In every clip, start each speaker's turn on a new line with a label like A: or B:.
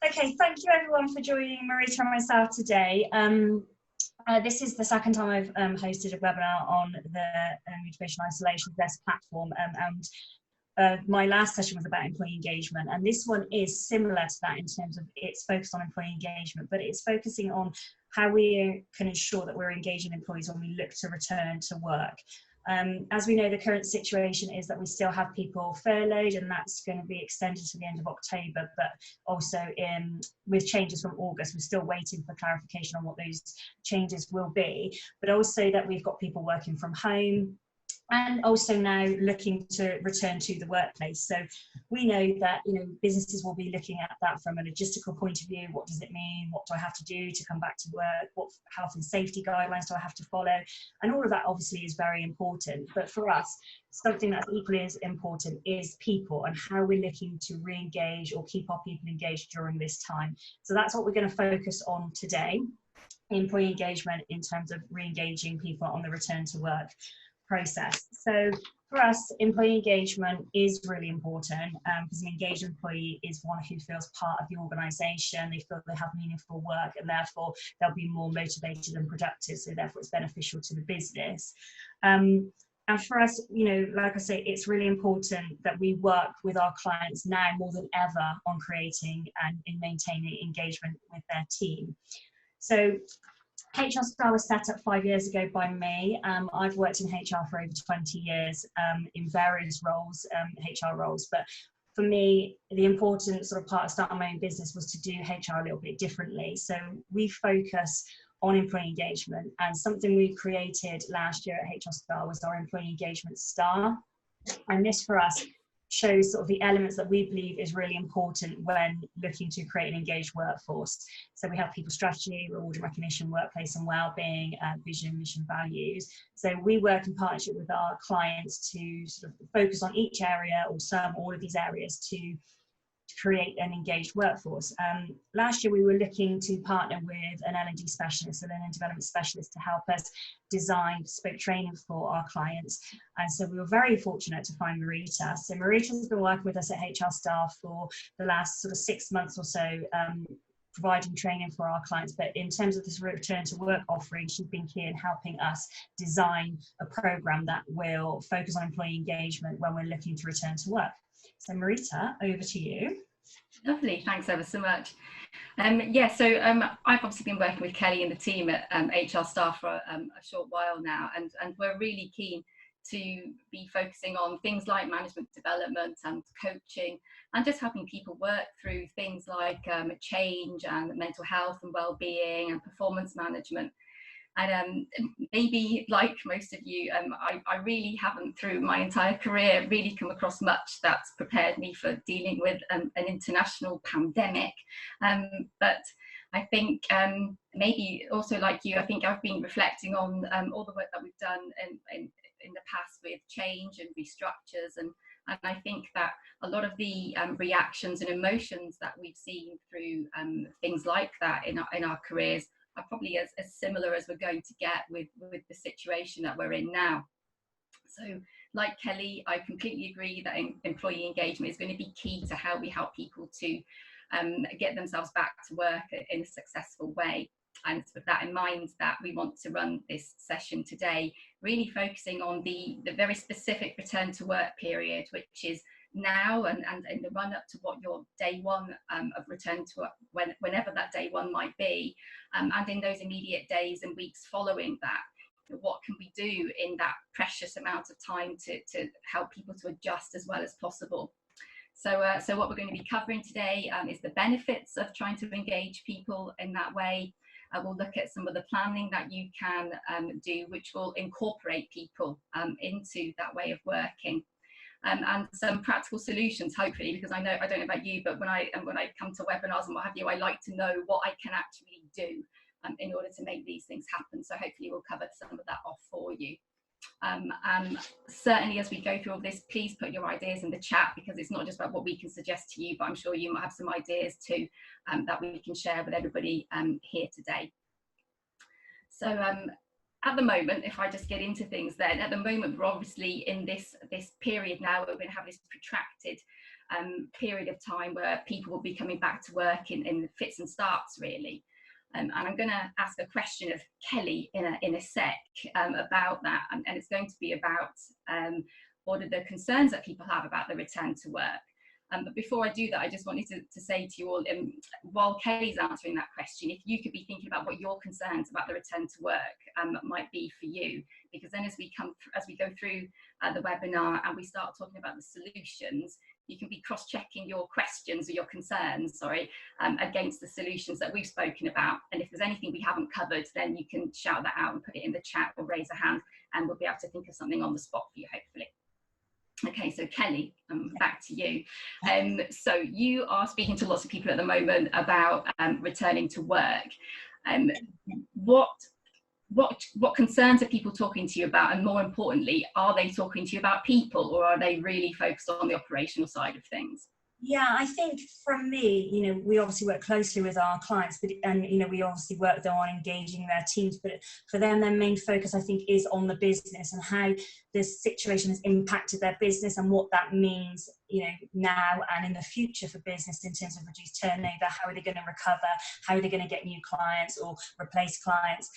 A: Okay, thank you everyone for joining Marita and myself today. This is the second time I've hosted a webinar on the Motivation Isolation Desk platform, and my last session was about employee engagement, and this one is similar to that in terms of it's focused on employee engagement, but it's focusing on how we can ensure that we're engaging employees when we look to return to work. As we know, the current situation is that we still have people furloughed, and that's going to be extended to the end of October, but also with changes from August, we're still waiting for clarification on what those changes will be, but also that we've got people working from home, and also now looking to return to the workplace. So we know that businesses will be looking at that from a logistical point of view. What does it mean? What do I have to do to come back to work? What health and safety guidelines do I have to follow? And all of that obviously is very important. But for us, something that's equally as important is people and how we're looking to re-engage or keep our people engaged during this time. So that's what we're going to focus on today, employee engagement in terms of re-engaging people on the return to work process. So for us, employee engagement is really important because an engaged employee is one who feels part of the organisation, they feel they have meaningful work, and therefore they'll be more motivated and productive, so therefore it's beneficial to the business. And for us, like I say, it's really important that we work with our clients now more than ever on creating and in maintaining engagement with their team. So HR Star was set up 5 years ago by me. I've worked in HR for over 20 years in various roles, HR roles, but for me, the important sort of part of starting my own business was to do HR a little bit differently. So we focus on employee engagement, and something we created last year at HR Star was our Employee Engagement Star. And this for us shows sort of the elements that we believe is really important when looking to create an engaged workforce. So we have people strategy, reward and recognition, workplace and wellbeing, vision, mission, values. So we work in partnership with our clients to sort of focus on each area or all of these areas to create an engaged workforce. Last year we were looking to partner with an L&D specialist, a learning development specialist, to help us design bespoke training for our clients, and so we were very fortunate to find Marita. So Marita's been working with us at HR Staff for the last sort of 6 months or so, providing training for our clients, but in terms of this return to work offering, she's been key in helping us design a program that will focus on employee engagement when we're looking to return to work. So Marita, over to you.
B: Lovely, thanks ever so much. I've obviously been working with Kelly and the team at HR Staff for a short while now, and we're really keen to be focusing on things like management development and coaching, and just helping people work through things like change and mental health and well-being and performance management. And maybe like most of you, I really haven't through my entire career really come across much that's prepared me for dealing with an international pandemic. But I think maybe also like you, I think I've been reflecting on all the work that we've done in the past with change and restructures, and I think that a lot of the reactions and emotions that we've seen through things like that in our careers are probably as similar as we're going to get with the situation that we're in now. So like Kelly, I completely agree that employee engagement is going to be key to how we help people to get themselves back to work in a successful way. And with that in mind, that we want to run this session today, really focusing on the very specific return to work period, which is now and in the run up to what your day one of return to work, whenever that day one might be, and in those immediate days and weeks following that, what can we do in that precious amount of time to help people to adjust as well as possible. So what we're going to be covering today is the benefits of trying to engage people in that way. We'll look at some of the planning that you can do, which will incorporate people into that way of working. And some practical solutions, hopefully, because I don't know about you, but when I come to webinars and what have you, I like to know what I can actually do in order to make these things happen. So hopefully we'll cover some of that off for you. Certainly as we go through all this, please put your ideas in the chat, because it's not just about what we can suggest to you, but I'm sure you might have some ideas too that we can share with everybody here today. So at the moment, if I just get into things then, at the moment we're obviously in this period now where we're going to have this protracted period of time where people will be coming back to work in fits and starts, really. And I'm going to ask a question of Kelly in a sec about that, and it's going to be about what are the concerns that people have about the return to work. But before I do that, I just wanted to say to you all, while Kelly's answering that question, if you could be thinking about what your concerns about the return to work might be for you, because then as we go through the webinar and we start talking about the solutions, you can be cross-checking your questions or your concerns, against the solutions that we've spoken about. And if there's anything we haven't covered, then you can shout that out and put it in the chat or raise a hand, and we'll be able to think of something on the spot for you, hopefully. Okay, so Kelly, back to you. So you are speaking to lots of people at the moment about returning to work. What concerns are people talking to you about, and more importantly, are they talking to you about people, or are they really focused on the operational side of things?
A: Yeah, I think from me, we obviously work closely with our clients, and we obviously work with them on engaging their teams, but for them, their main focus, I think, is on the business and how this situation has impacted their business and what that means, now and in the future for business in terms of reduced turnover. How are they going to recover? How are they going to get new clients or replace clients?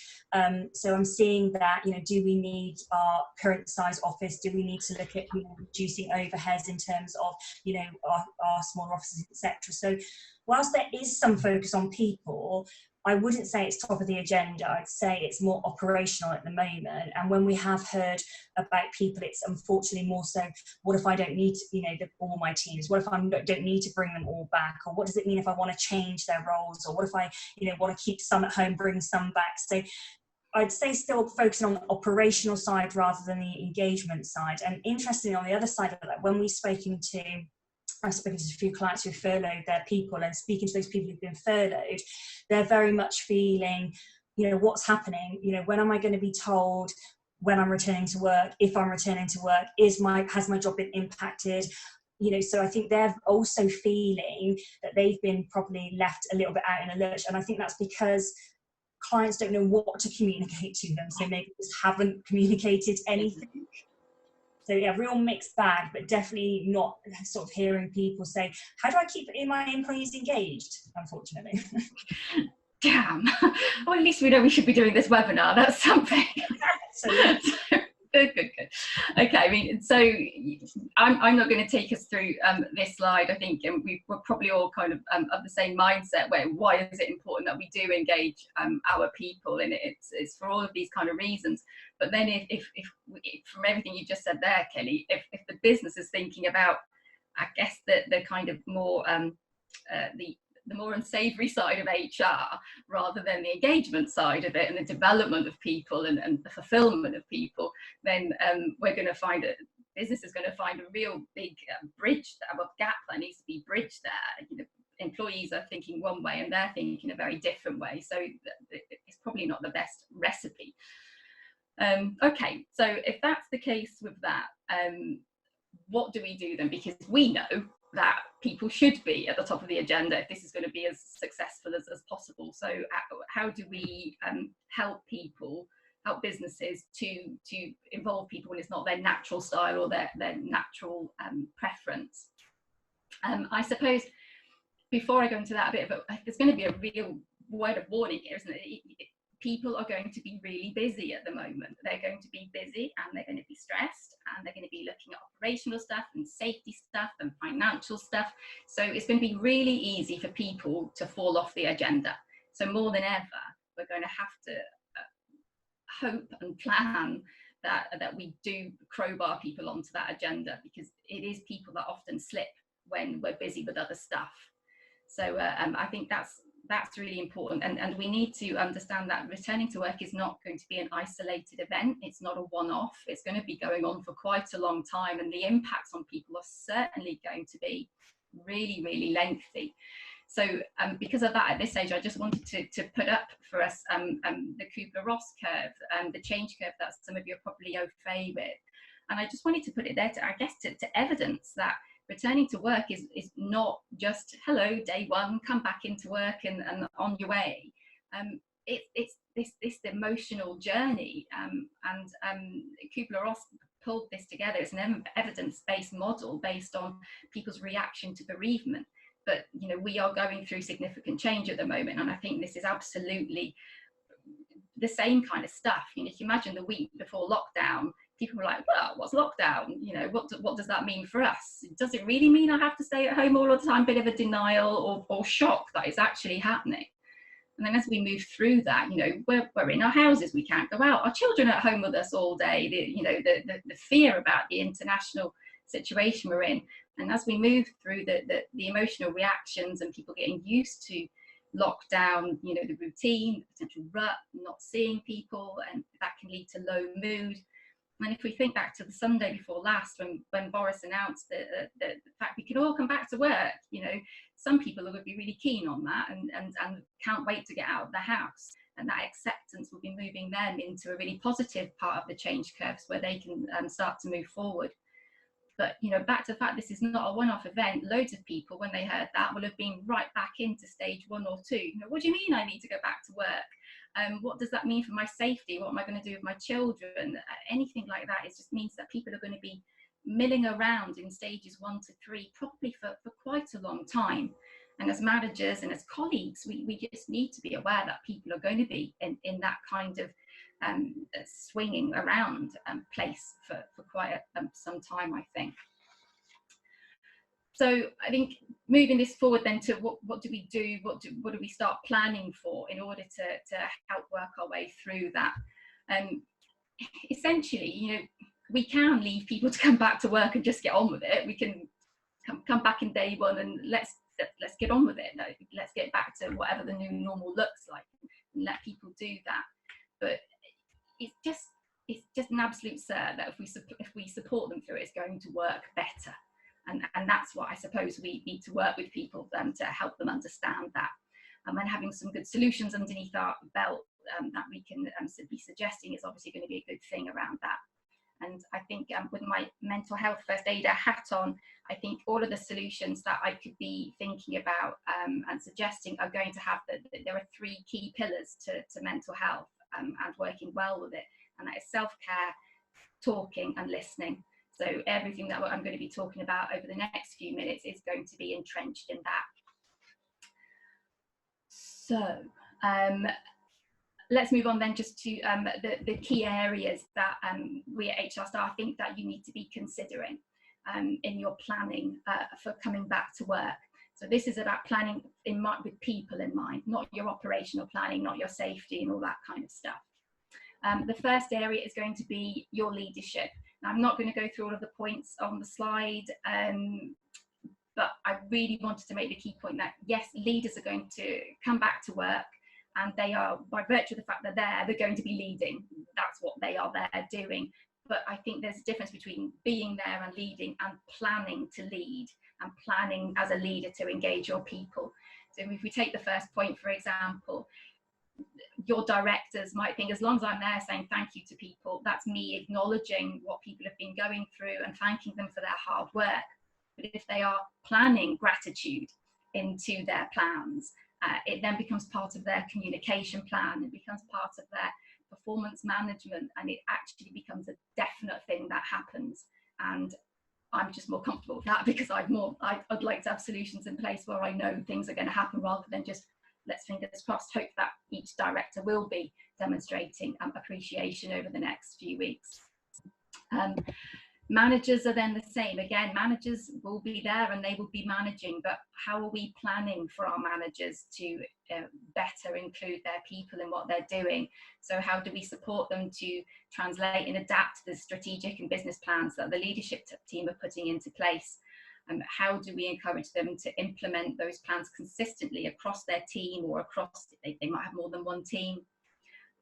A: So I'm seeing that, do we need our current size office? Do we need to look at reducing overheads in terms of, our smaller offices, etc. So whilst there is some focus on people, I wouldn't say it's top of the agenda. I'd say it's more operational at the moment. And when we have heard about people, it's unfortunately more so, what if I don't need all my teams? What if I don't need to bring them all back? Or what does it mean if I want to change their roles? Or what if I want to keep some at home, bring some back? So I'd say still focusing on the operational side rather than the engagement side. And interestingly, on the other side of that, when I've spoken to a few clients who furloughed their people, and speaking to those people who've been furloughed, they're very much feeling, what's happening? When am I going to be told when I'm returning to work? If I'm returning to work, has my job been impacted? So I think they're also feeling that they've been probably left a little bit out in a lurch, and I think that's because clients don't know what to communicate to them, so maybe just haven't communicated anything. So yeah, real mixed bag, but definitely not sort of hearing people say, how do I keep my employees engaged, unfortunately.
B: Damn. Well, at least we know we should be doing this webinar. That's something. So, yeah. Good. Okay, I mean, so I'm not going to take us through this slide. I think we're probably all kind of the same mindset, where why is it important that we do engage our people, and it's for all of these kind of reasons. But then if from everything you just said there, Kelly, if the business is thinking about, I guess, the kind of more the more unsavory side of HR rather than the engagement side of it and the development of people and the fulfillment of people, then we're going to find business is going to find a real big gap that needs to be bridged there. Employees are thinking one way and they're thinking a very different way, so it's probably not the best recipe. Okay, so if that's the case with that, what do we do then? Because we know that people should be at the top of the agenda if this is going to be as successful as possible. So how do we help businesses to involve people when it's not their natural style or their natural preference? I suppose before I go into that, there's going to be a real word of warning here, isn't it? People are going to be really busy at the moment. They're going to be busy and they're going to be stressed, and they're going to be looking at operational stuff and safety stuff and financial stuff. So it's going to be really easy for people to fall off the agenda. So more than ever, we're going to have to hope and plan that we do crowbar people onto that agenda, because it is people that often slip when we're busy with other stuff. So I think that's really important, and we need to understand that returning to work is not going to be an isolated event. It's not a one-off. It's going to be going on for quite a long time, and the impacts on people are certainly going to be really, really lengthy. So because of that, at this stage, I just wanted to put up for us the Kubler-Ross curve, the change curve that some of you are probably au fait with, and I just wanted to put it there to evidence that returning to work is not just, hello, day one, come back into work and on your way. It's this emotional journey, and Kubler-Ross pulled this together. It's an evidence-based model based on people's reaction to bereavement. But, you know, we are going through significant change at the moment, and I think this is absolutely the same kind of stuff. You know, if you imagine the week before lockdown, people were like, well, what's lockdown? You know, what does that mean for us? Does it really mean I have to stay at home all the time? Bit of a denial or shock that it's actually happening. And then as we move through that, you know, we're in our houses, we can't go out. Our children are at home with us all day. The fear about the international situation we're in. And as we move through the emotional reactions and people getting used to lockdown, you know, the routine, the potential rut, not seeing people, and that can lead to low mood. And if we think back to the Sunday before last, when Boris announced the fact we can all come back to work, you know, some people are going to be really keen on that and can't wait to get out of the house. And that acceptance will be moving them into a really positive part of the change curves where they can start to move forward. But, you know, back to the fact this is not a one-off event, loads of people, when they heard that, will have been right back into stage 1 or 2. You know, what do you mean I need to go back to work? What does that mean for my safety? What am I going to do with my children? Anything like that, it just means that people are going to be milling around in stages 1 to 3, probably for quite a long time. And as managers and as colleagues, we just need to be aware that people are going to be in that kind of swinging around place for quite some time, I think. So I think moving this forward then to what do we do, what do we start planning for in order to help work our way through that. Essentially, you know, we can leave people to come back to work and just get on with it. We can come back in day 1 and let's get on with it. No, let's get back to whatever the new normal looks like and let people do that. But it's just an absolute cert that if we support them through it, it's going to work better. And that's what I suppose we need to work with people to help them understand that. And having some good solutions underneath our belt that we can be suggesting is obviously going to be a good thing around that. And I think with my mental health first aider hat on, I think all of the solutions that I could be thinking about and suggesting are going to have there are 3 key pillars to mental health and working well with it. And that is self-care, talking and listening. So everything that I'm going to be talking about over the next few minutes is going to be entrenched in that. So let's move on then just to the key areas that we at HR Staff think that you need to be considering in your planning for coming back to work. So this is about planning with people in mind, not your operational planning, not your safety and all that kind of stuff. The first area is going to be your leadership. Now, I'm not going to go through all of the points on the slide, but I really wanted to make the key point that, yes, leaders are going to come back to work, and they are, by virtue of the fact they're going to be leading. That's what they are there doing. But I think there's a difference between being there and leading and planning to lead and planning as a leader to engage your people. So if we take the first point, for example, your directors might think, as long as I'm there saying thank you to people, that's me acknowledging what people have been going through and thanking them for their hard work. But if they are planning gratitude into their plans, it then becomes part of their communication plan, it becomes part of their performance management, and it actually becomes a definite thing that happens. And I'm just more comfortable with that because I'd like to have solutions in place where I know things are going to happen, rather than just let's fingers crossed hope that each director will be demonstrating appreciation over the next few weeks. Managers are then the same. Again, managers will be there and they will be managing, but how are we planning for our managers to better include their people in what they're doing? So how do we support them to translate and adapt to the strategic and business plans that the leadership team are putting into place? How do we encourage them to implement those plans consistently across their team, or across, they might have more than one team?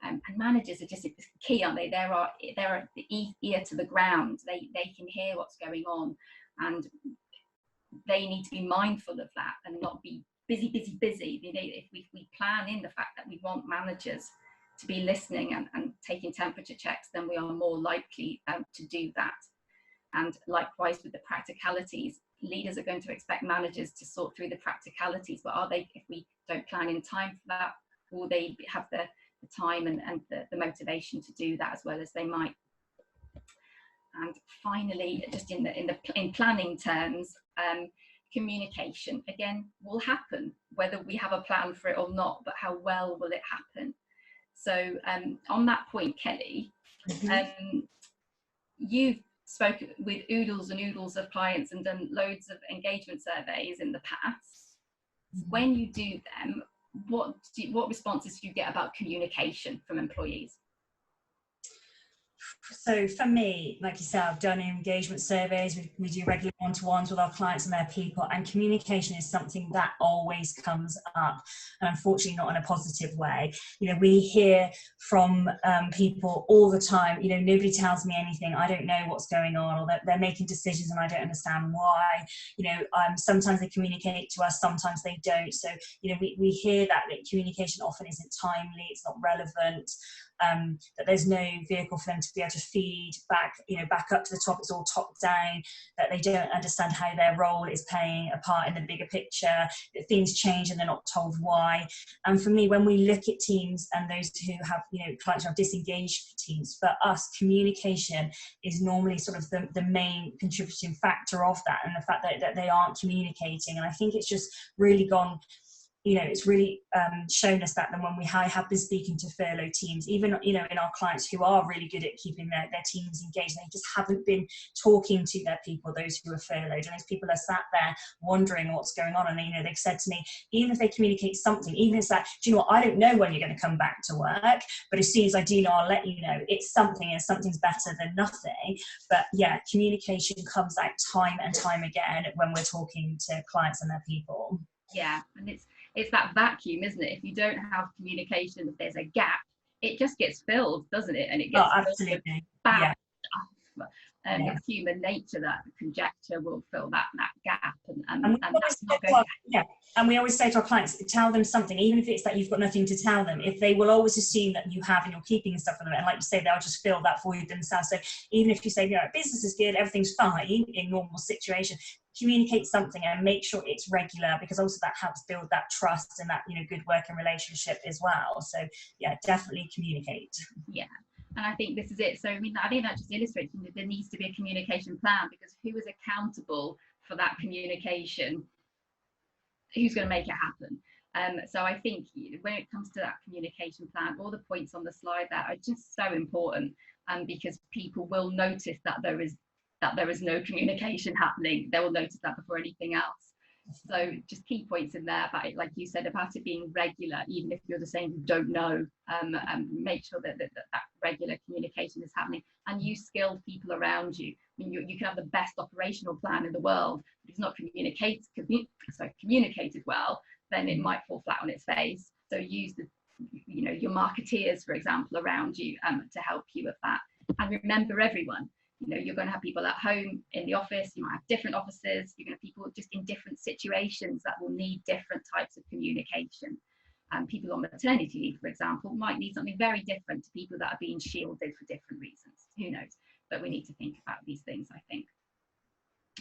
B: And managers are just key, aren't they? They're the ear to the ground. They can hear what's going on, and they need to be mindful of that and not be busy. You know, if we plan in the fact that we want managers to be listening and taking temperature checks, then we are more likely to do that. And likewise with the practicalities, leaders are going to expect managers to sort through the practicalities, but if we don't plan in time for that, will they have the time and the motivation to do that as well as they might? And finally, just in planning terms, communication again will happen whether we have a plan for it or not, but how well will it happen? So on that point, Kelly, you've spoken with oodles and oodles of clients and done loads of engagement surveys in the past. When you do them, what responses do you get about communication from employees?
A: So for me, like you said, I've done engagement surveys. We do regular one-to-ones with our clients and their people, and communication is something that always comes up, and unfortunately not in a positive way. You know, we hear from people all the time, you know, nobody tells me anything, I don't know what's going on, or that they're making decisions and I don't understand why. You know, sometimes they communicate to us, sometimes they don't. So, you know, we hear that communication often isn't timely, it's not relevant. That there's no vehicle for them to be able to feed back, you know, back up to the top. It's all top down. That they don't understand how their role is playing a part in the bigger picture. That things change and they're not told why. And for me, when we look at teams and those who have, you know, clients who have disengaged teams, for us, communication is normally sort of the main contributing factor of that, and the fact that they aren't communicating. And I think it's just really gone. You know, it's really shown us that. Then when I have been speaking to furlough teams, even, you know, in our clients who are really good at keeping their teams engaged, they just haven't been talking to their people, those who are furloughed, and those people are sat there wondering what's going on. And, you know, they've said to me, even if they communicate something, even if it's like, do you know what, I don't know when you're going to come back to work, but as soon as I do know, I'll let you know. It's something, and something's better than nothing. But yeah, communication comes out time and time again when we're talking to clients and their people.
B: Yeah, and it's that vacuum, isn't it? If you don't have communication, if there's a gap, it just gets filled, doesn't it? And it gets
A: absolutely
B: bad stuff. It's human nature that conjecture will fill that gap, and that's not going to.
A: And we always say to our clients, tell them something, even if it's that you've got nothing to tell them. If they will always assume that you have and you're keeping stuff from them, and like you say, they'll just fill that void themselves. So even if you say, you know, business is good, everything's fine in normal situation, communicate something and make sure it's regular, because also that helps build that trust and that, you know, good working relationship as well. So yeah, definitely communicate.
B: Yeah. And I think this is it. So I mean, I think that just illustrates that there needs to be a communication plan, because who is accountable for that communication? Who's going to make it happen? So I think when it comes to that communication plan, all the points on the slide there are just so important, because people will notice that there is no communication happening. They will notice that before anything else. So just key points in there about it, like you said, about it being regular, even if you're the same who don't know, and make sure that regular communication is happening, and use skilled people around you. I mean, you can have the best operational plan in the world, but if it's not communicated well, then it might fall flat on its face. So use your marketeers, for example, around you to help you with that. And remember, everyone, you know, you're going to have people at home, in the office, you might have different offices, you're going to have people just in different situations that will need different types of communication. People on maternity leave, for example, might need something very different to people that are being shielded for different reasons. Who knows? But we need to think about these things, I think.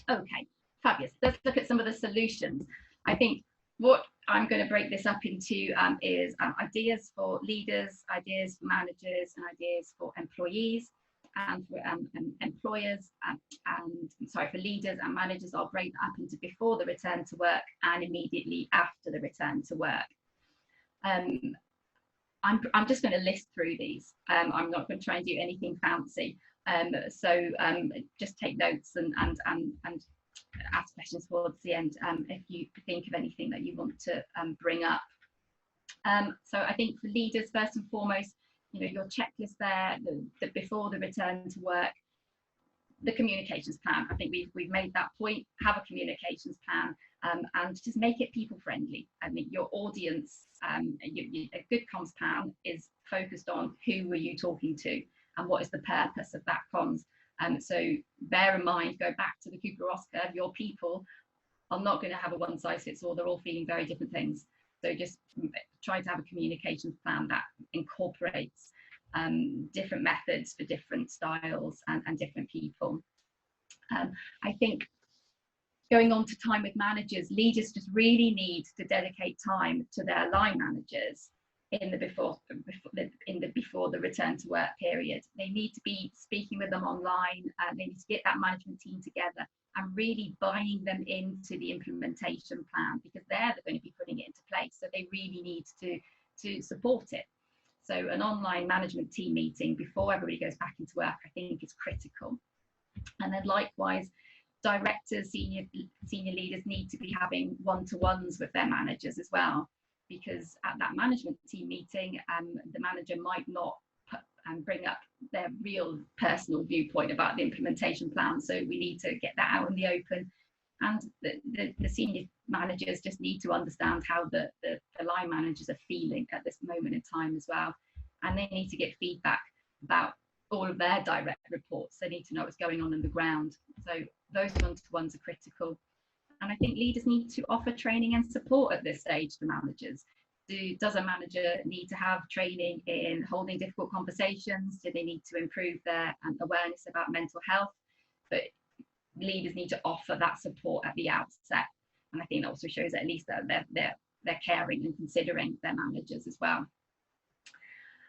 B: Okay, fabulous. Let's look at some of the solutions. I think what I'm going to break this up into is ideas for leaders, ideas for managers, and ideas for employees. And for employers for leaders and managers, I'll break that up into before the return to work and immediately after the return to work. I'm just going to list through these. I'm not going to try and do anything fancy. So just take notes and ask questions towards the end if you think of anything that you want to bring up. So I think for leaders, first and foremost, you know, your checklist there, the before the return to work, the communications plan. I think we've made that point. Have a communications plan, and just make it people friendly. I mean, your audience, a good comms plan is focused on who are you talking to and what is the purpose of that comms. So bear in mind, go back to the Kubler-Ross curve, your people are not going to have a one size fits all. They're all feeling very different things. So just try to have a communications plan that incorporates different methods for different styles and different people. I think going on to time with managers, leaders just really need to dedicate time to their line managers in the before the return to work period. They need to be speaking with them online, and they need to get that management team together and really buying them into the implementation plan, because they're going to be putting it into place. So they really need to support it. So an online management team meeting before everybody goes back into work, I think, is critical. And then likewise, directors, senior leaders need to be having one-to-ones with their managers as well, because at that management team meeting, the manager might not bring up their real personal viewpoint about the implementation plan. So we need to get that out in the open. And the senior managers just need to understand how the line managers are feeling at this moment in time as well. And they need to get feedback about all of their direct reports. They need to know what's going on the ground. So those one-to-ones are critical. And I think leaders need to offer training and support at this stage to managers. Does a manager need to have training in holding difficult conversations? Do they need to improve their awareness about mental health? But leaders need to offer that support at the outset. And I think that also shows that at least that they're caring and considering their managers as well.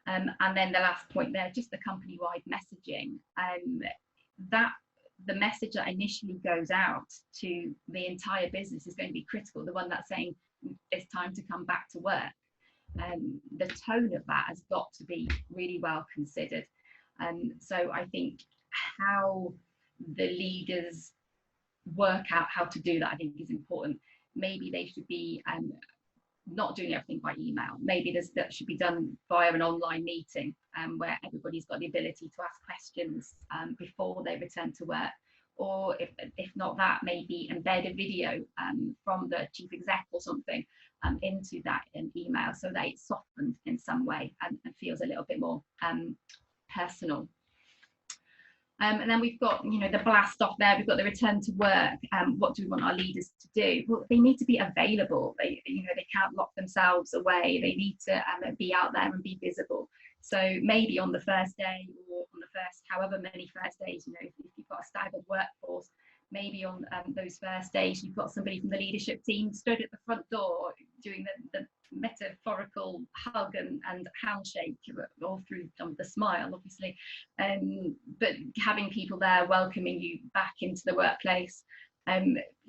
B: And then the last point there, just the company-wide messaging. That the message that initially goes out to the entire business is going to be critical. The one that's saying it's time to come back to work. The tone of that has got to be really well considered. So I think how the leaders work out how to do that, I think, is important. Maybe they should be not doing everything by email. Maybe that should be done via an online meeting where everybody's got the ability to ask questions before they return to work. Or if not that, maybe embed a video from the chief exec or something into that email, so that it's softened in some way and feels a little bit more personal. And then we've got, the blast off there. We've got the return to work. What do we want our leaders to do? Well, they need to be available. They can't lock themselves away. They need to be out there and be visible. So maybe on the first day, or on the first, however many first days, if you've got a staggered workforce, maybe on those first days, you've got somebody from the leadership team stood at the front door doing the metaphorical hug and handshake, all through the smile, obviously, but having people there welcoming you back into the workplace.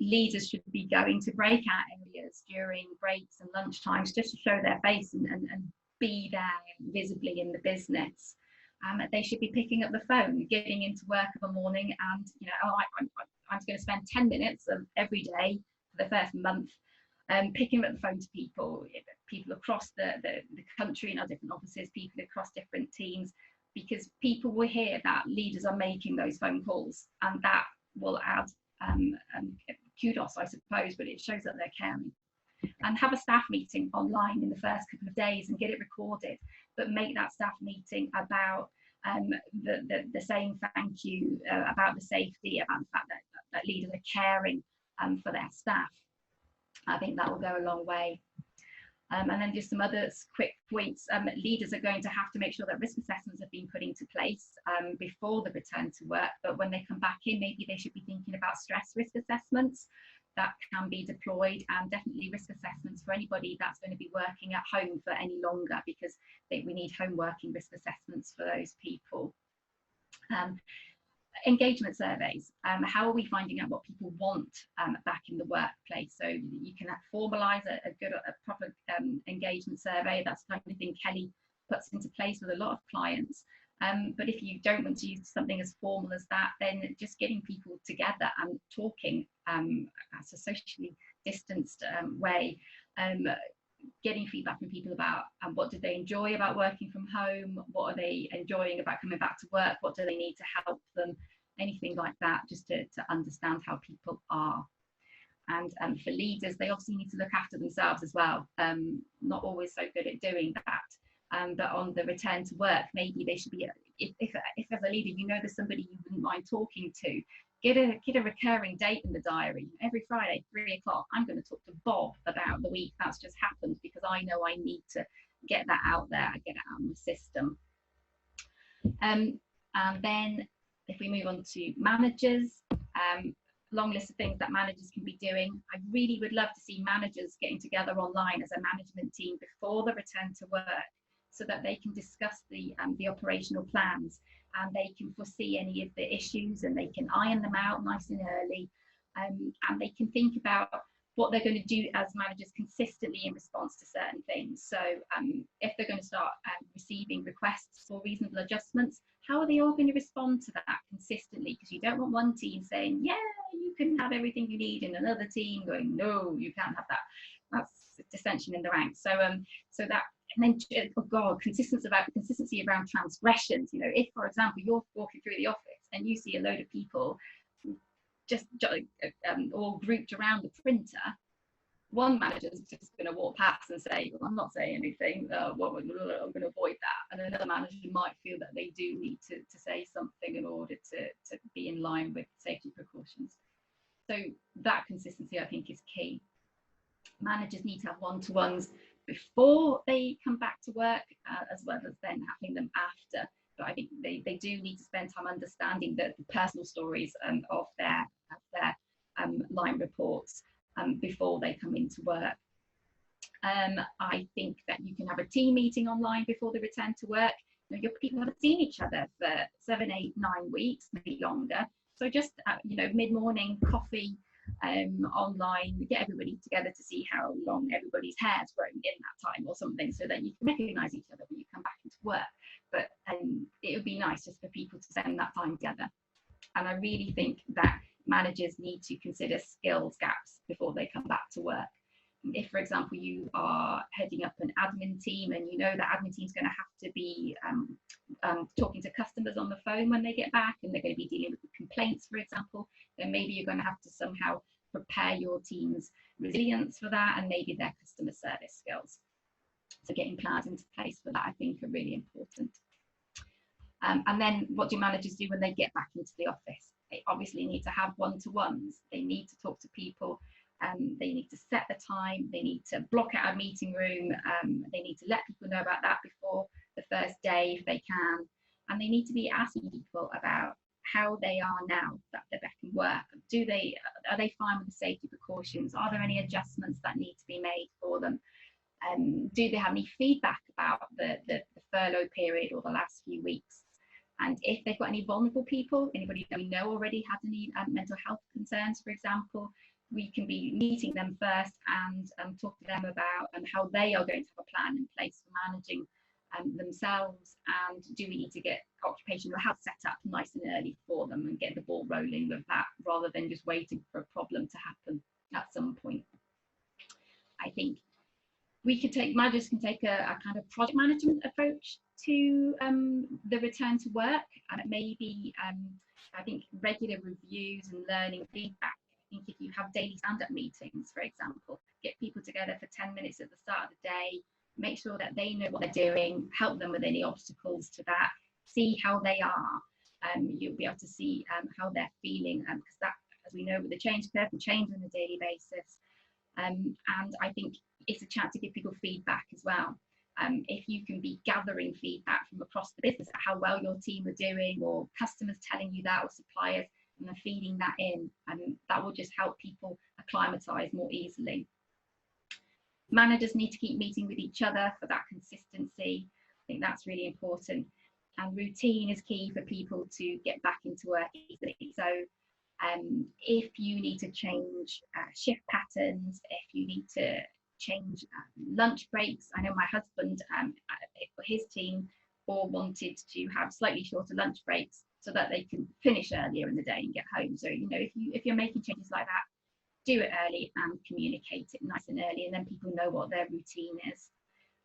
B: Leaders should be going to breakout areas during breaks and lunch times, just to show their face and be there visibly in the business. They should be picking up the phone, getting into work of a morning, and I'm going to spend 10 minutes of every day for the first month picking up the phone to people across the country in our different offices, people across different teams, because people will hear that leaders are making those phone calls, and that will add kudos, I suppose, but it shows that they're caring. And have a staff meeting online in the first couple of days and get it recorded, but make that staff meeting about the saying thank you, about the safety, about the fact that leaders are caring for their staff. I think that will go a long way. And then just some other quick points. Leaders are going to have to make sure that risk assessments have been put into place before the return to work, but when they come back in, maybe they should be thinking about stress risk assessments that can be deployed, and definitely risk assessments for anybody that's going to be working at home for any longer, because we need home working risk assessments for those people. Engagement surveys. How are we finding out what people want back in the workplace? So you can formalise a proper engagement survey. That's the kind of thing Kelly puts into place with a lot of clients. But if you don't want to use something as formal as that, then just getting people together and talking as a socially distanced way, getting feedback from people about what did they enjoy about working from home, what are they enjoying about coming back to work, what do they need to help them, anything like that, just to understand how people are. And for leaders, they obviously need to look after themselves as well. Not always so good at doing that. But on the return to work, maybe they should be, if as a leader, there's somebody you wouldn't mind talking to, get a recurring date in the diary. Every Friday, 3 o'clock, I'm going to talk to Bob about the week that's just happened, because I know I need to get that out there, get it out of the system. And then if we move on to managers, long list of things that managers can be doing. I really would love to see managers getting together online as a management team before the return to work, so that they can discuss the operational plans, and they can foresee any of the issues, and they can iron them out nice and early, and they can think about what they're going to do as managers consistently in response to certain things. So if they're going to start receiving requests for reasonable adjustments, how are they all going to respond to that consistently? Because you don't want one team saying, yeah, you can have everything you need, and another team going, no, you can't have that. That's dissension in the ranks. So so that, and then, oh God, consistency around transgressions. You know, if, for example, you're walking through the office and you see a load of people just all grouped around the printer, one manager is just going to walk past and say, well, I'm not saying anything, I'm going to avoid that. And another manager might feel that they do need to say something in order to be in line with safety precautions. So that consistency, I think, is key. Managers need to have one-to-ones before they come back to work, as well as then having them after. But I think they do need to spend time understanding the personal stories of their line reports before they come into work. I think that you can have a team meeting online before they return to work. You know, your people haven't seen each other for 7, 8, 9 weeks, maybe longer. So just you know, mid-morning coffee online, get everybody together to see how long everybody's hair's grown in that time or something, so that you can recognise each other when you come back into work. But it would be nice just for people to spend that time together. And I really think that managers need to consider skills gaps before they come back to work. If, for example, you are heading up an admin team and you know that admin team is going to have to be talking to customers on the phone when they get back, and they're going to be dealing with complaints, for example, then maybe you're going to have to somehow prepare your team's resilience for that, and maybe their customer service skills. So getting plans into place for that, I think, are really important. And then what do managers do when they get back into the office? They obviously need to have one-to-ones. They need to talk to people. They need to set the time. They need to block out a meeting room. They need to let people know about that before the first day if they can. And they need to be asking people about how they are now that they're back in work. Are they fine with the safety precautions? Are there any adjustments that need to be made for them? Do they have any feedback about the furlough period or the last few weeks? And if they've got any vulnerable people, anybody that we know already has any mental health concerns, for example, we can be meeting them first and talk to them about how they are going to have a plan in place for managing themselves, and do we need to get occupational health set up nice and early for them and get the ball rolling with that, rather than just waiting for a problem to happen at some point. I think managers can take a kind of project management approach to the return to work, and maybe I think regular reviews and learning feedback. I think if you have daily stand-up meetings, for example, get people together for 10 minutes at the start of the day, make sure that they know what they're doing, help them with any obstacles to that, see how they are. You'll be able to see how they're feeling, because that, as we know, with the change curve, can change on a daily basis. And I think it's a chance to give people feedback as well. If you can be gathering feedback from across the business at how well your team are doing, or customers telling you that, or suppliers, and then feeding that in, that will just help people acclimatise more easily. Managers need to keep meeting with each other for that consistency. I think that's really important. And routine is key for people to get back into work easily. So if you need to change shift patterns, if you need to change lunch breaks. I know my husband, his team all wanted to have slightly shorter lunch breaks so that they can finish earlier in the day and get home. So, you know, if you're making changes like that, do it early and communicate it nice and early, and then people know what their routine is.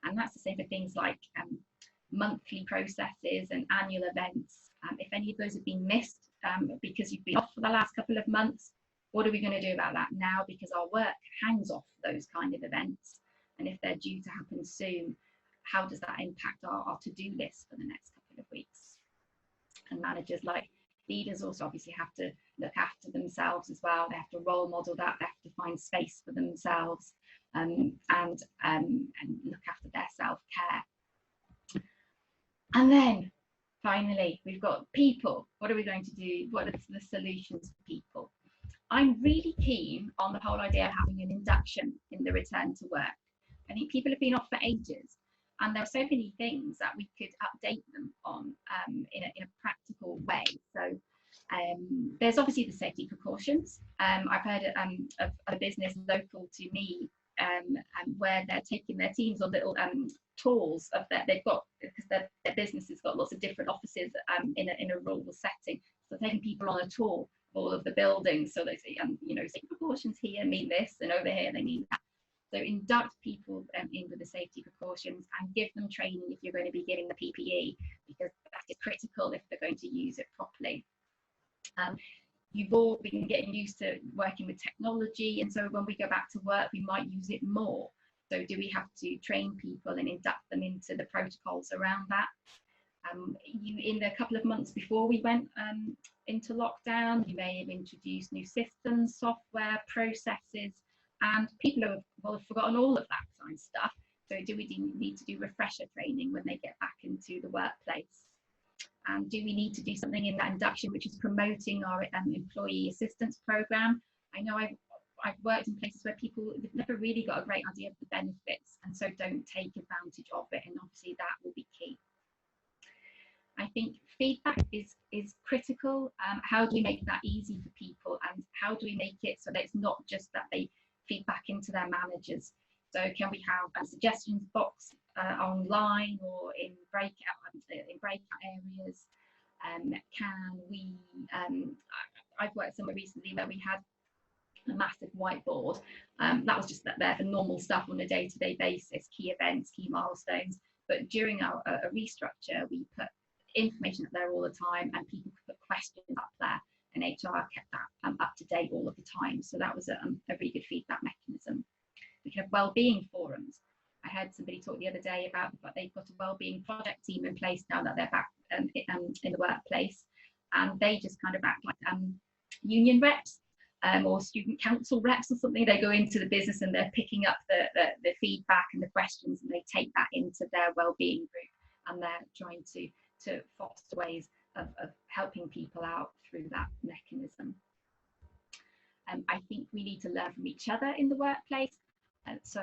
B: And that's the same for things like monthly processes and annual events. If any of those have been missed because you've been off for the last couple of months, what are we going to do about that now? Because our work hangs off those kind of events. And if they're due to happen soon, how does that impact our to-do list for the next couple of weeks? And managers, like leaders, also obviously have to look after themselves as well. They have to role model that. They have to find space for themselves and look after their self-care. And then finally, we've got people. What are we going to do? What are the solutions for people? I'm really keen on the whole idea of having an induction in the return to work. I think people have been off for ages, and there are so many things that we could update them on in a practical way. So there's obviously the safety precautions. I've heard of a business local to me where they're taking their teams on little tours of they've got, because their business has got lots of different offices in a rural setting. So taking people on a tour of all of the buildings, so they say, you know, safety precautions here mean this, and over here they mean that. So induct people in with the safety precautions and give them training if you're going to be giving the PPE, because that is critical if they're going to use it properly. You've all been getting used to working with technology, and so when we go back to work, we might use it more. So do we have to train people and induct them into the protocols around that? In the couple of months before we went into lockdown, you may have introduced new systems, software, processes, and people have forgotten all of that kind of stuff. So do we need to do refresher training when they get back into the workplace? And do we need to do something in that induction which is promoting our employee assistance program? I know I've worked in places where people have never really got a great idea of the benefits, and so don't take advantage of it, and obviously that will be key. I think feedback is critical. How do we make that easy for people, and how do we make it so that it's not just that they feed back into their managers? So can we have a suggestions box online or in breakout areas? Can we? I've worked somewhere recently where we had a massive whiteboard that was just there for normal stuff on a day-to-day basis, key events, key milestones. But during a restructure, we put information up there all the time, and people could put questions up there, and HR kept that up to date all of the time. So that was a really good feedback mechanism. We can have wellbeing forums. I heard somebody talk the other day about that they've got a wellbeing project team in place now that they're back in the workplace, and they just kind of act like union reps or student council reps or something. They go into the business and they're picking up the feedback and the questions, and they take that into their wellbeing group, and they're trying to foster ways of helping people out through that mechanism. I think we need to learn from each other in the workplace. So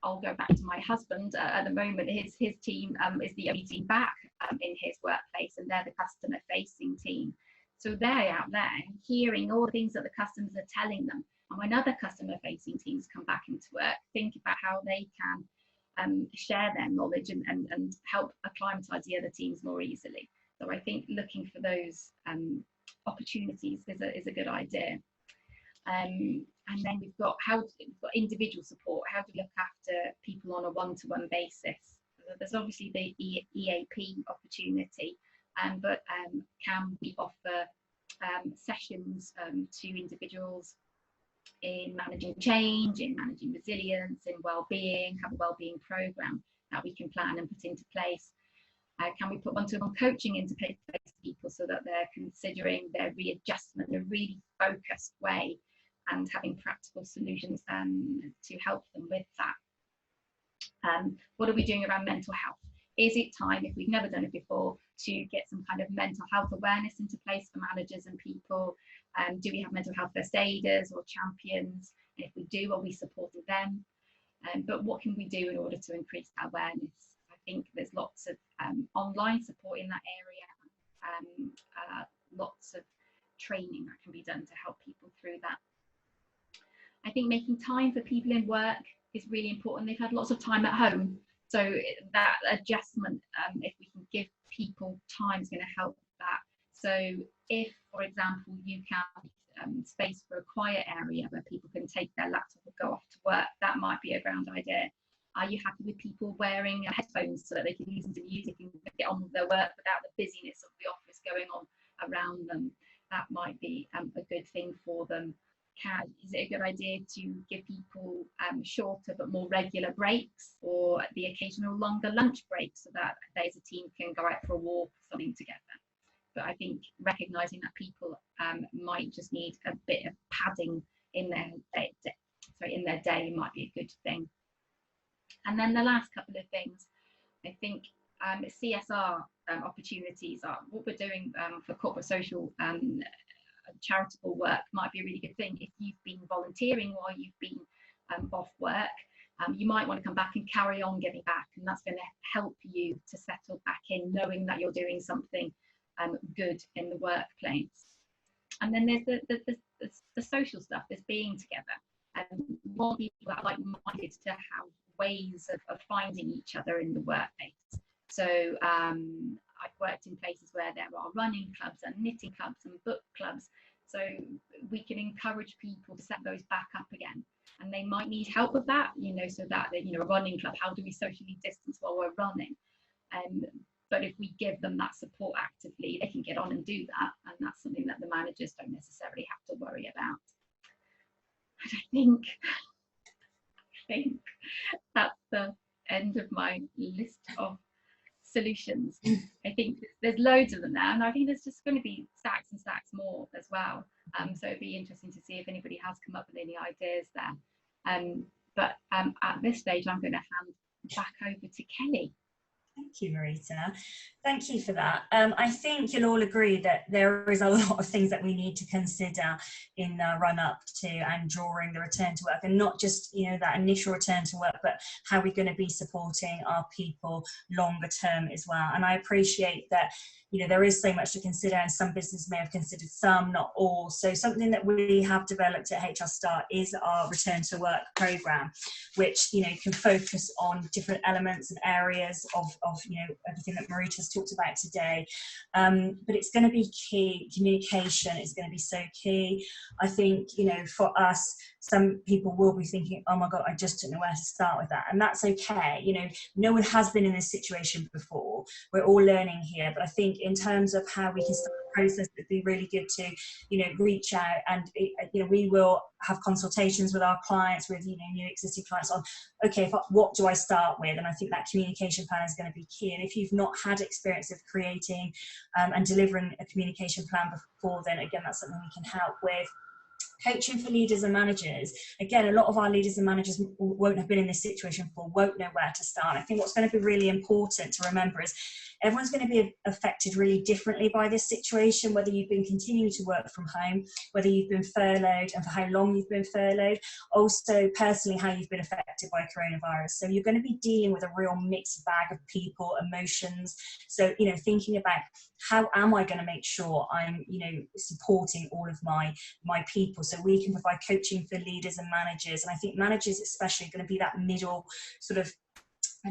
B: I'll go back to my husband. At the moment, his team is the only team back in his workplace, and they're the customer facing team. So they're out there hearing all the things that the customers are telling them. And when other customer facing teams come back into work, think about how they can share their knowledge and help acclimatise the other teams more easily. So I think looking for those opportunities is a good idea. And then we've got individual support. How do we look after people on a one-to-one basis? There's obviously the EAP opportunity, but can we offer sessions to individuals in managing change, in managing resilience, in well-being, have a well-being program that we can plan and put into place? Can we put one-to-one coaching into place for people so that they're considering their readjustment in a really focused way and having practical solutions to help them with that? What are we doing around mental health? Is it time, if we've never done it before, to get some kind of mental health awareness into place for managers and people? Do we have mental health first aiders or champions? And if we do, are we supporting them? But what can we do in order to increase that awareness? I think there's lots of online support in that area, lots of training that can be done to help people through that. I think making time for people in work is really important. They've had lots of time at home, so that adjustment, if we can give people time, is going to help that. So if, for example, you can space for a quiet area where people can take their laptop and go off to work, that might be a grand idea. Are you happy with people wearing headphones so that they can listen to music and get on with their work without the busyness of the office going on around them? That might be a good thing for them. Is it a good idea to give people shorter but more regular breaks, or the occasional longer lunch break, so that they as a team can go out for a walk or something together? But I think recognising that people might just need a bit of padding in their day might be a good thing. And then the last couple of things, I think CSR opportunities are what we're doing for corporate social charitable work might be a really good thing. If you've been volunteering while you've been off work, you might want to come back and carry on giving back, and that's going to help you to settle back in, knowing that you're doing something good in the workplace. And then there's the social stuff, there's being together, and more people that are like-minded to have ways of finding each other in the workplace. So I've worked in places where there are running clubs and knitting clubs and book clubs, so we can encourage people to set those back up again. And they might need help with that, you know, so that, you know, a running club, how do we socially distance while we're running? But if we give them that support actively, they can get on and do that, and that's something that the managers don't necessarily have to worry about. And I think that's the end of my list of solutions. I think there's loads of them now, and I think there's just going to be stacks and stacks more as well. So it'd be interesting to see if anybody has come up with any ideas there. But at this stage, I'm going to hand back over to Kelly.
A: Thank you, Marita. Thank you for that. I think you'll all agree that there is a lot of things that we need to consider in the run up to and during the return to work, and not just, you know, that initial return to work, but how we're going to be supporting our people longer term as well. And I appreciate that, you know, there is so much to consider, and some businesses may have considered some, not all. So something that we have developed at HR Start is our return to work program, which, you know, can focus on different elements and areas of you know, everything that Marita's talked about today. But it's going to be key. Communication is going to be so key. I think, you know, for us, some people will be thinking, oh my God, I just don't know where to start with that. And that's okay. You know, no one has been in this situation before. We're all learning here. But I think in terms of how we can start the process, it'd be really good to, you know, reach out, and, you know, we will have consultations with our clients, with, you know, new existing clients on, okay, what do I start with? And I think that communication plan is going to be key. And if you've not had experience of creating and delivering a communication plan before, then again, that's something we can help with. Coaching for leaders and managers. Again, a lot of our leaders and managers won't have been in this situation before, won't know where to start. I think what's going to be really important to remember is everyone's going to be affected really differently by this situation, whether you've been continuing to work from home, whether you've been furloughed and for how long you've been furloughed, also personally how you've been affected by coronavirus. So you're going to be dealing with a real mixed bag of people, emotions. So, you know, thinking about how am I going to make sure I'm, you know, supporting all of my people, so we can provide coaching for leaders and managers. And I think managers especially are going to be that middle sort of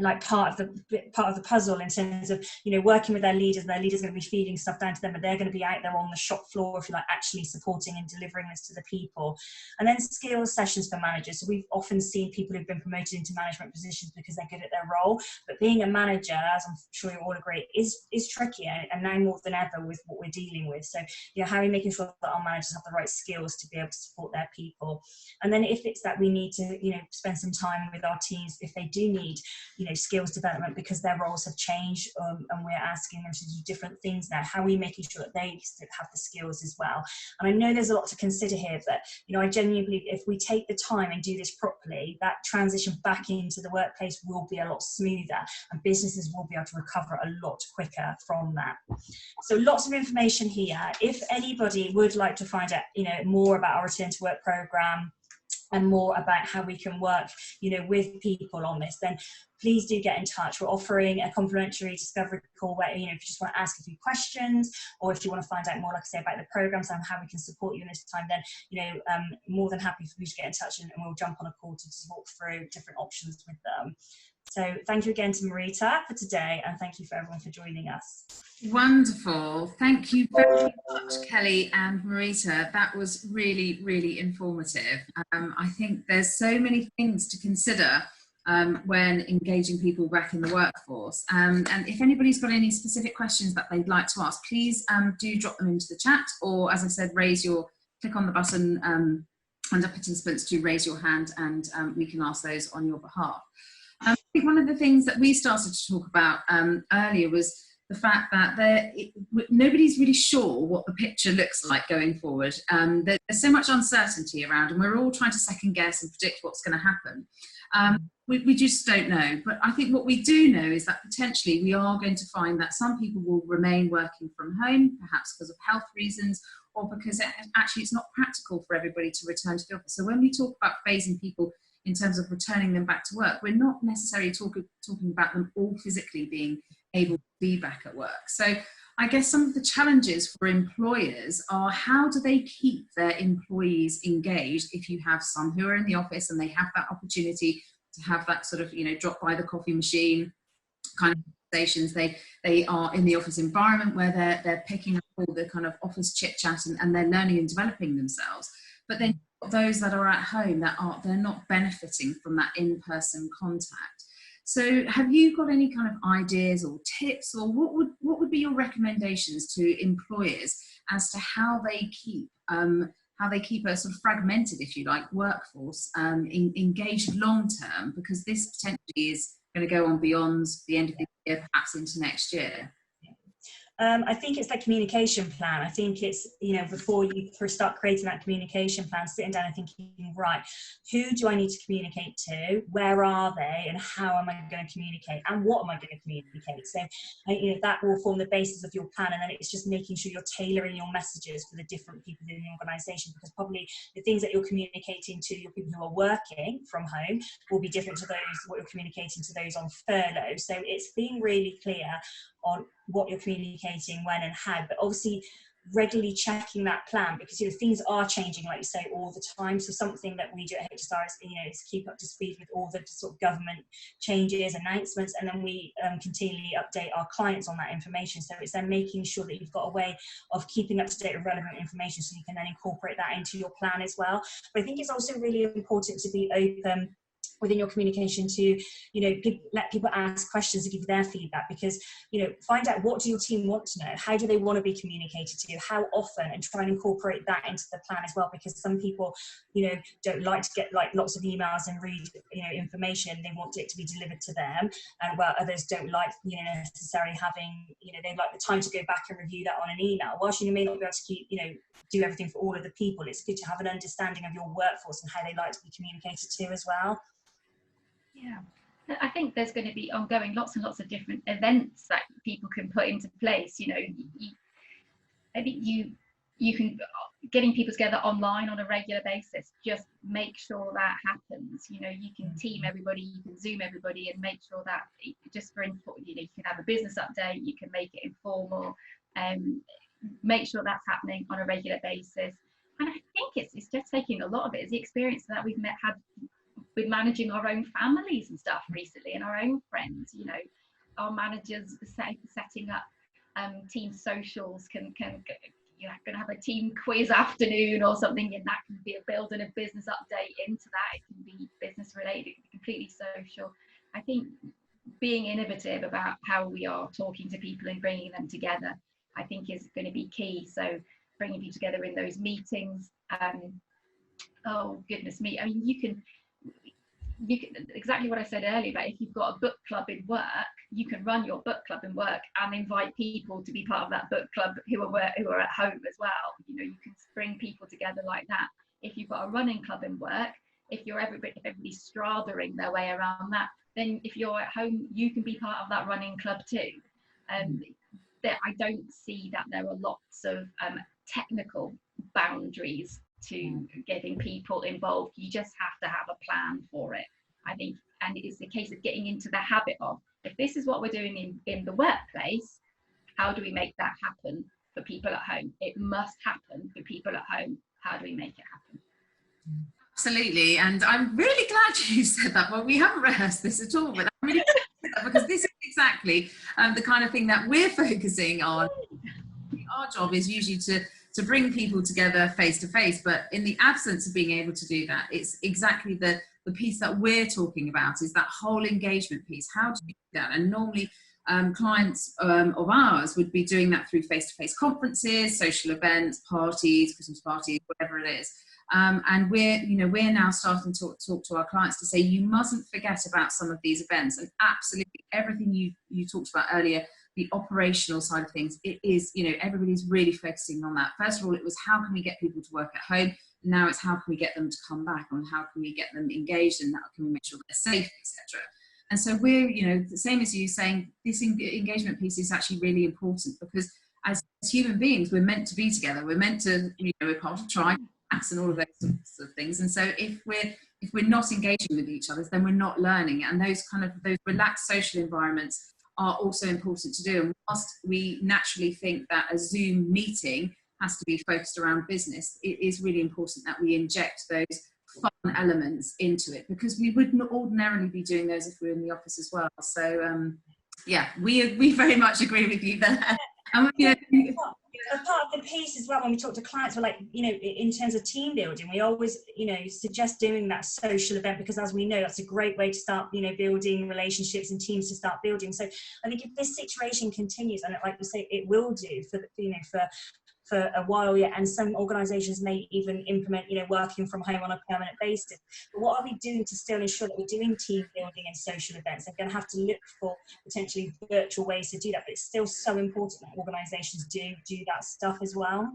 A: like part of the puzzle in terms of, you know, working with their leaders. Their leaders are going to be feeding stuff down to them, but they're going to be out there on the shop floor, if you like, actually supporting and delivering this to the people. And then skills sessions for managers. So we've often seen people who've been promoted into management positions because they're good at their role, but being a manager, as I'm sure you all agree, is tricky, and now more than ever with what we're dealing with. So, you know, how are we making sure that our managers have the right skills to be able to support their people? And then if it's that we need to, you know, spend some time with our teams, if they do need, you know, skills development because their roles have changed, and we're asking them to do different things now, how are we making sure that they have the skills as well? And I know there's a lot to consider here, but, you know, I genuinely believe if we take the time and do this properly, that transition back into the workplace will be a lot smoother, and businesses will be able to recover a lot quicker from that. So lots of information here. If anybody would like to find out, you know, more about our return to work program and more about how we can work, you know, with people on this, then please do get in touch. We're offering a complimentary discovery call where, you know, if you just want to ask a few questions, or if you want to find out more, like I say, about the programs and how we can support you in this time, then, you know, more than happy for you to get in touch, and we'll jump on a call to talk through different options with them. So thank you again to Marita for today, and thank you for everyone for joining us.
C: Wonderful. Thank you very much, Kelly and Marita. That was really, really informative. I think there's so many things to consider when engaging people back in the workforce. And if anybody's got any specific questions that they'd like to ask, please do drop them into the chat, or, as I said, click on the button under participants to raise your hand, and we can ask those on your behalf. I think one of the things that we started to talk about earlier was the fact that nobody's really sure what the picture looks like going forward. There's so much uncertainty around, and we're all trying to second guess and predict what's going to happen. We just don't know. But I think what we do know is that potentially we are going to find that some people will remain working from home, perhaps because of health reasons, or because actually it's not practical for everybody to return to the office. So when we talk about phasing people in terms of returning them back to work, we're not necessarily talking about them all physically being able to be back at work. So I guess some of the challenges for employers are, how do they keep their employees engaged if you have some who are in the office and they have that opportunity to have that sort of, you know, drop by the coffee machine kind of conversations. They are in the office environment where they're picking up all the kind of office chit chat and they're learning and developing themselves. But then those that are at home they're not benefiting from that in-person contact. So have you got any kind of ideas or tips, or what would be your recommendations to employers as to how they keep a sort of fragmented, if you like, workforce engaged long term, because this potentially is going to go on beyond the end of the year, perhaps into next year?
A: I think it's that communication plan. I think it's, you know, before you start creating that communication plan, sitting down and thinking, right, who do I need to communicate to? Where are they? And how am I going to communicate? And what am I going to communicate? So, you know, that will form the basis of your plan. And then it's just making sure you're tailoring your messages for the different people in the organisation, because probably the things that you're communicating to your people who are working from home will be different to those what you're communicating to those on furlough. So it's being really clear on what you're communicating, when and how, but obviously regularly checking that plan, because, you know, things are changing, like you say, all the time. So something that we do at HSR is, you know, is keep up to speed with all the sort of government changes, announcements, and then we continually update our clients on that information. So it's then making sure that you've got a way of keeping up to date with relevant information, so you can then incorporate that into your plan as well. But I think it's also really important to be open within your communication to, you know, let people ask questions and give their feedback, because, you know, find out, what do your team want to know, how do they want to be communicated to, how often, and try and incorporate that into the plan as well, because some people, you know, don't like to get like lots of emails and read, you know, information. They want it to be delivered to them, and while others don't like, you know, necessarily having, you know, they like the time to go back and review that on an email. Whilst you may not be able to keep, you know, do everything for all of the people, it's good to have an understanding of your workforce and how they like to be communicated to as well.
B: Yeah, I think there's going to be ongoing lots and lots of different events that people can put into place. You know, I think you can, getting people together online on a regular basis, just make sure that happens. You know, you can team everybody, you can Zoom everybody, and make sure that, just for info, you know, you can have a business update, you can make it informal, make sure that's happening on a regular basis. And I think it's just taking a lot of it is the experience that we've had with managing our own families and stuff recently, and our own friends. You know, our managers setting up team socials can you know, going to have a team quiz afternoon or something, and that can be building a business update into that. It can be business related, completely social. I think being innovative about how we are talking to people and bringing them together, I think, is going to be key. So bringing people together in those meetings. Oh goodness me! I mean, you can exactly what I said earlier about, if you've got a book club in work, you can run your book club in work and invite people to be part of that book club who are at home as well. You know, you can bring people together like that. If you've got a running club in work, if everybody's stradering their way around that, then if you're at home, you can be part of that running club too. I don't see that there are lots of technical boundaries to getting people involved. You just have to have a plan for it, I think. And it's a case of getting into the habit of, if this is what we're doing in the workplace, how do we make that happen for people at home? It must happen for people at home. How do we make it happen?
C: Absolutely. And I'm really glad you said that. Well, we haven't rehearsed this at all, but I'm really glad you said that, because this is exactly the kind of thing that we're focusing on. Our job is usually to bring people together face to face, but in the absence of being able to do that, it's exactly the piece that we're talking about, is that whole engagement piece. How do you do that? And normally clients of ours would be doing that through face-to-face conferences, social events, parties, Christmas parties, whatever it is. And we're now starting to talk to our clients to say, you mustn't forget about some of these events, and absolutely everything you talked about earlier, the operational side of things, it is, you know, everybody's really focusing on that. First of all, it was how can we get people to work at home? Now it's how can we get them to come back, and how can we get them engaged, and how can we make sure they're safe, etc. And so we're, you know, the same as you saying, this engagement piece is actually really important, because as as human beings, we're meant to be together. We're meant to, we're part of tribe and all of those sorts of things. And so if we're not engaging with each other, then we're not learning. And those relaxed social environments are also important to do. And whilst we naturally think that a Zoom meeting has to be focused around business, it is really important that we inject those fun elements into it, because we wouldn't ordinarily be doing those if we were in the office as well. So yeah, we very much agree with you there. And
A: a part of the piece as well, when we talk to clients, we're like, in terms of team building, we always, suggest doing that social event, because as we know, that's a great way to start, building relationships and teams to start building. So I think if this situation continues, and like we say, it will do for a while yet, and some organisations may even implement, working from home on a permanent basis. But what are we doing to still ensure that we're doing team building and social events? They're going to have to look for potentially virtual ways to do that, but it's still so important that organisations do that stuff as well.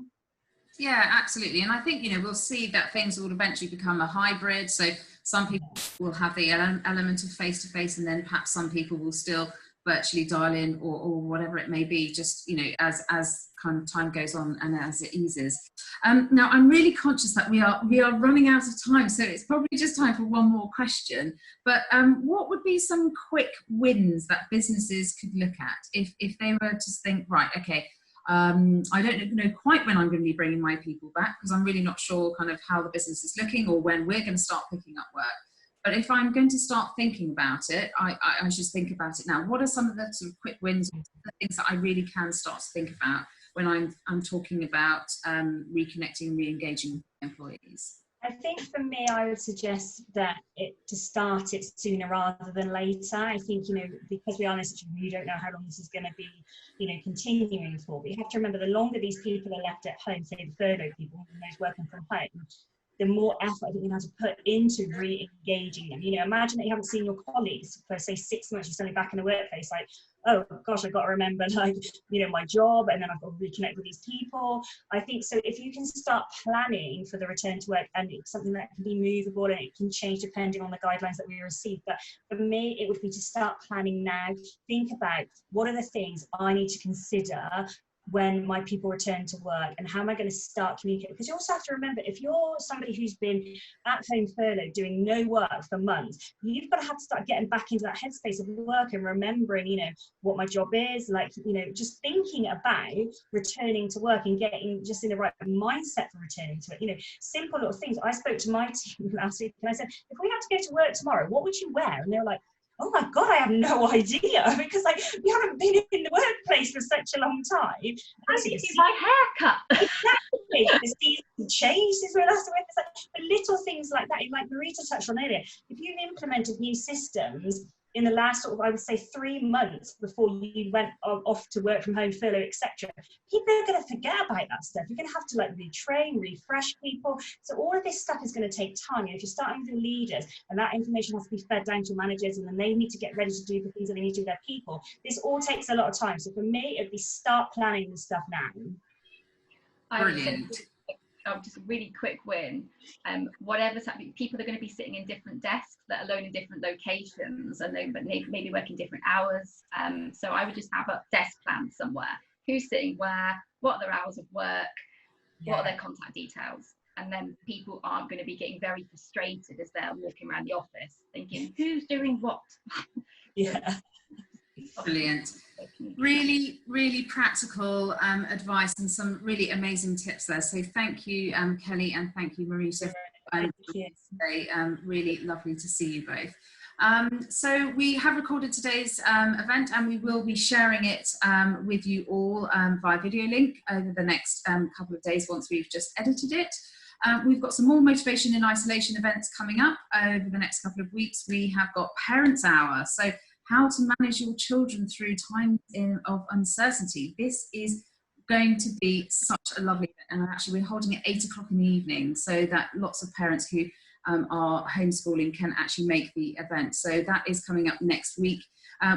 C: Yeah, absolutely. And I think, we'll see that things will eventually become a hybrid. So some people will have the element of face-to-face, and then perhaps some people will still virtually dial in, or whatever it may be, just as kind of time goes on and as it eases. Now I'm really conscious that we are running out of time, so it's probably just time for one more question. But what would be some quick wins that businesses could look at if they were to think, right, okay, I don't know quite when I'm going to be bringing my people back, because I'm really not sure kind of how the business is looking or when we're going to start picking up work. But if I'm going to start thinking about it, I should think about it now. What are some of the sort of quick wins, the things that I really can start to think about when I'm talking about reconnecting, re-engaging employees?
A: I think for me, I would suggest that to start it sooner rather than later. I think, because we are in a situation where you don't know how long this is going to be, continuing for. But you have to remember, the longer these people are left at home, say the furloughed people, those working from home, the more effort I think you have to put into re-engaging them. Imagine that you haven't seen your colleagues for, say, 6 months, you're suddenly back in the workplace, like, oh gosh, I've got to remember, my job, and then I've got to reconnect with these people. I think so if you can start planning for the return to work, and it's something that can be movable and it can change depending on the guidelines that we receive. But for me, it would be to start planning now. Think about, what are the things I need to consider when my people return to work, and how am I going to start communicating? Because you also have to remember, if you're somebody who's been at home furloughed doing no work for months, you've got to have to start getting back into that headspace of work and remembering, what my job is, just thinking about returning to work and getting just in the right mindset for returning to it. Simple little things. I spoke to my team last week and I said, if we had to go to work tomorrow, what would you wear? And they were like, oh my God, I have no idea, because we haven't been in the workplace for such a long time.
B: I think it's my haircut.
A: Exactly. The season changed since we were last away. It's like the little things like that, like Marita touched on earlier. If you've implemented new systems in the last sort of, I would say, 3 months before you went off to work from home, furlough, etc., people are going to forget about that stuff. You're going to have to retrain, refresh people. So all of this stuff is going to take time. If you're starting with the leaders, and that information has to be fed down to managers, and then they need to get ready to do the things that they need to do with their people, this all takes a lot of time. So for me, it'd be start planning this stuff now.
C: Brilliant.
B: Just a really quick win. Whatever's happening, people are going to be sitting in different desks, let alone in different locations, and they maybe working different hours. So I would just have a desk plan somewhere. Who's sitting where? What are their hours of work? What are their contact details? And then people aren't going to be getting very frustrated as they're walking around the office thinking, who's doing what?
A: Yeah.
C: Brilliant. Really, really practical advice and some really amazing tips there. So thank you, Kelly, and thank you, Marita.
A: Thank you.
C: Today. Really lovely to see you both. So we have recorded today's event, and we will be sharing it with you all via video link over the next couple of days once we've just edited it. We've got some more motivation in isolation events coming up over the next couple of weeks. We have got Parents' Hour, so how to manage your children through times of uncertainty. This is going to be such a lovely event, and actually we're holding it 8 o'clock in the evening so that lots of parents who are homeschooling can actually make the event. So that is coming up next week.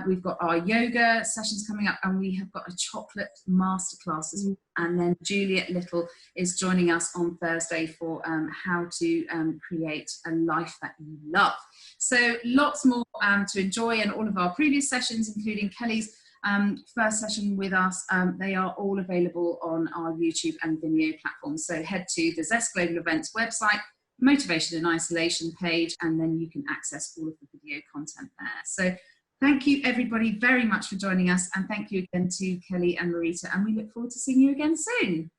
C: We've got our yoga sessions coming up, and we have got a chocolate masterclass as well. And then Juliet Little is joining us on Thursday for how to create a life that you love. So lots more to enjoy, and all of our previous sessions, including Kelly's first session with us, they are all available on our YouTube and Vimeo platforms. So head to the Zest Global Events website, Motivation in Isolation page, and then you can access all of the video content there. So thank you everybody very much for joining us, and thank you again to Kelly and Marita, and we look forward to seeing you again soon.